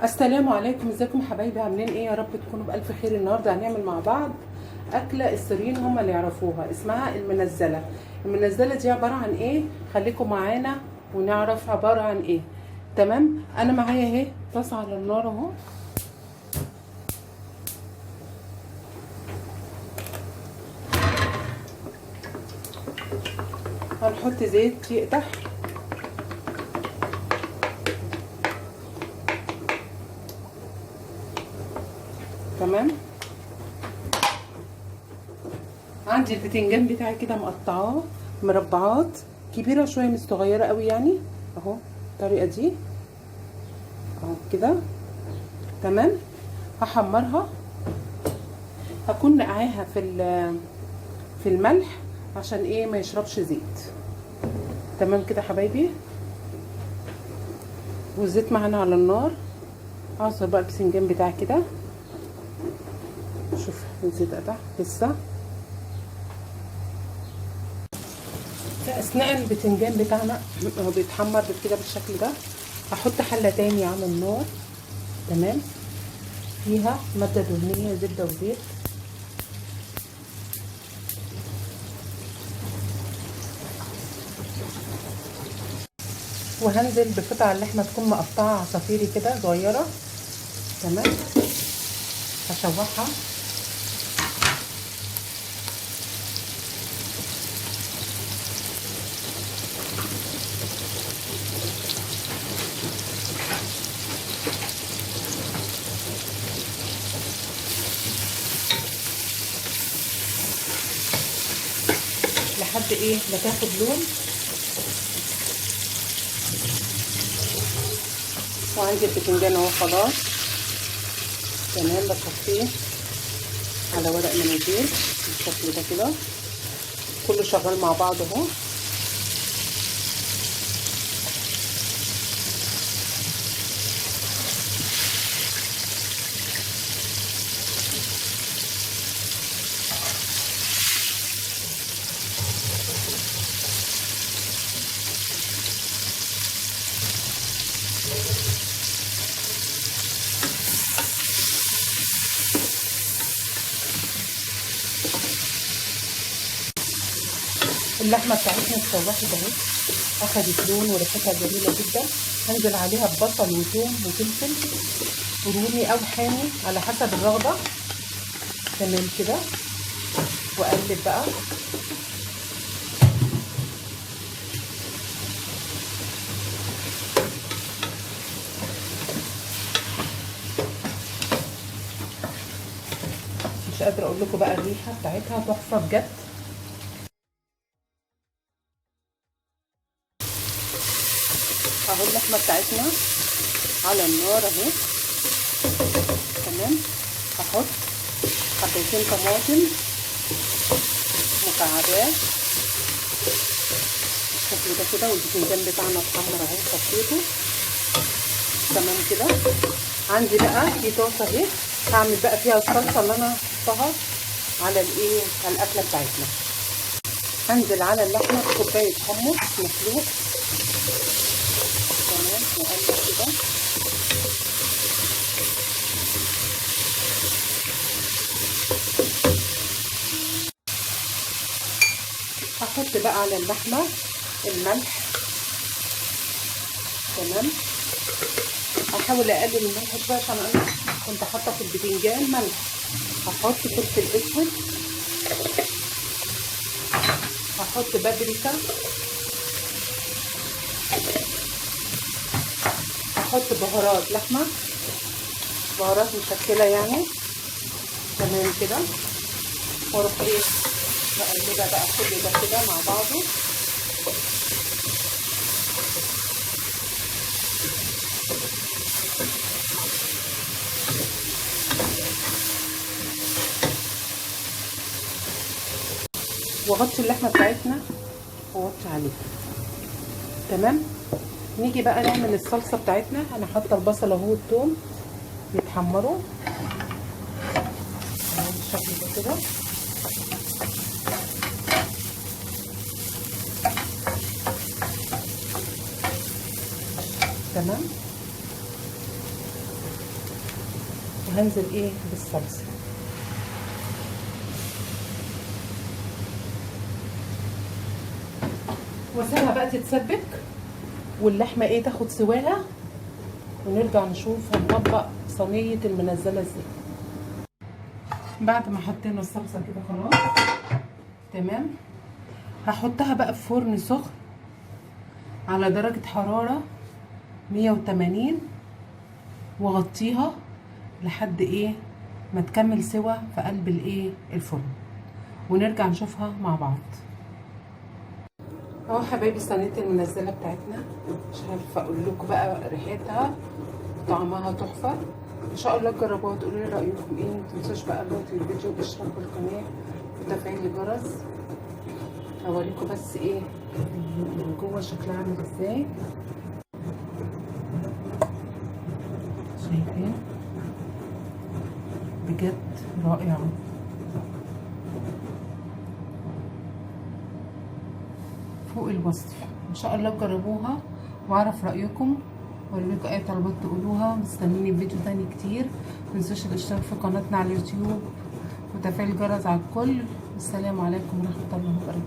السلام عليكم، ازيكم حبايبي؟ عاملين ايه؟ يا رب تكونوا بالف خير. النهارده هنعمل مع بعض اكله السوريين هم اللي يعرفوها، اسمها المنزله. المنزله دي عباره عن ايه؟ خليكم معانا ونعرف عباره عن ايه. تمام. انا معايا اهي طاسه على النار اهو. هنحط زيت يقدح. تمام. عندي البتنجان بتاعي كده مقطعاه مربعات كبيره شويه، مش صغيره قوي يعني، اهو الطريقه دي اهو كده. تمام. هحمرها، هكون نقعاها في الملح عشان ايه؟ ما يشربش زيت. تمام كده حبايبي. والزيت معانا على النار. اعصر بقى البسنجان بتاعي كده. شوف الزيت قطع لسه. في اثناء البتنجان بتاعنا هو بيتحمر كده بالشكل ده، هحط حله تاني على النار. تمام. فيها ماده دهنيه زبده وزيت. وهنزل بقطع اللحمه تكون مقطعه عصافيري كده صغيره. تمام. هشوحها. لحد ايه ما تاخد لون. وعندي البتنجان اهو خلاص. تمام. بصفيه على ورق مناديل بالشكل ده كده، كله شغال مع بعض اهو. اللحمه بتاعتنا اتشوحت اهي، اخدت لون وريحتها جميله جدا. هنزل عليها ببصل وثوم وفلفل رومي او حامي على حسب الرغبه. تمام كده. واقلب بقى. مش قادره اقول لكم بقى الريحه بتاعتها تحفه بجد. اهو اللحمه بتاعتنا على النار اهي. تمام. هحط حبتين طماطم مكعبات بالشكل ده كده، والبتنجان بتاعنا اتحمر اهو صفيته. تمام كده. عندي بقى في طاسه اهي، هعمل بقى فيها الصلصه اللي انا حطها على الايه، على الاكله بتاعتنا. هنزل على اللحمه بكوبايه حمص مسلوق. تمام. واقلب كده. هحط بقى على اللحمه الملح. تمام. هحاول اقلل الملح شويه عشان انا كنت حاطه في البتنجان ملح. هحط فلفل اسود، هحط بابريكا، هحط بهارات لحمه، بهارات مشكله يعني. تمام كده. واروح ايه بقلبها بقى كل ده كده مع بعضه. واغطي اللحمه بتاعتنا واغطي عليها. تمام. نيجي بقى نعمل الصلصه بتاعتنا. انا حاطه البصل اهو والثوم يتحمروا اهو بالشكل ده كده. تمام. وهنزل ايه بالصلصه. واسيبها بقى تتسبك واللحمه ايه تاخد سواها، ونرجع نشوف هنطبق صينيه المنزله ازاي. بعد ما حطينا الصلصه كده خلاص تمام، هحطها بقى في فرن سخن على درجه حراره 180 واغطيها لحد ايه ما تكمل سوا في قلب الايه الفرن، ونرجع نشوفها مع بعض. اهو حبايبي صينيه المنزله بتاعتنا، مش عارفه اقول لكم بقى ريحتها طعمها تحفه. ان شاء الله تجربوها وتقولوا لي رايكم ايه. ما تنسوش بقى لايك للفيديو واشتراك بالقناه وتفعيل الجرس. اوريكم بس ايه من جوه شكلها عامل ازاي. شايفين بجد رائعه. فوق الوصف. ان شاء الله تجربوها واعرف رايكم واقول لكم اي طلبات تقولوها. مستنيني في فيديو تاني كتير. متنسوش الاشتراك في قناتنا على اليوتيوب وتفعيل الجرس على الكل. والسلام عليكم ورحمه الله وبركاته.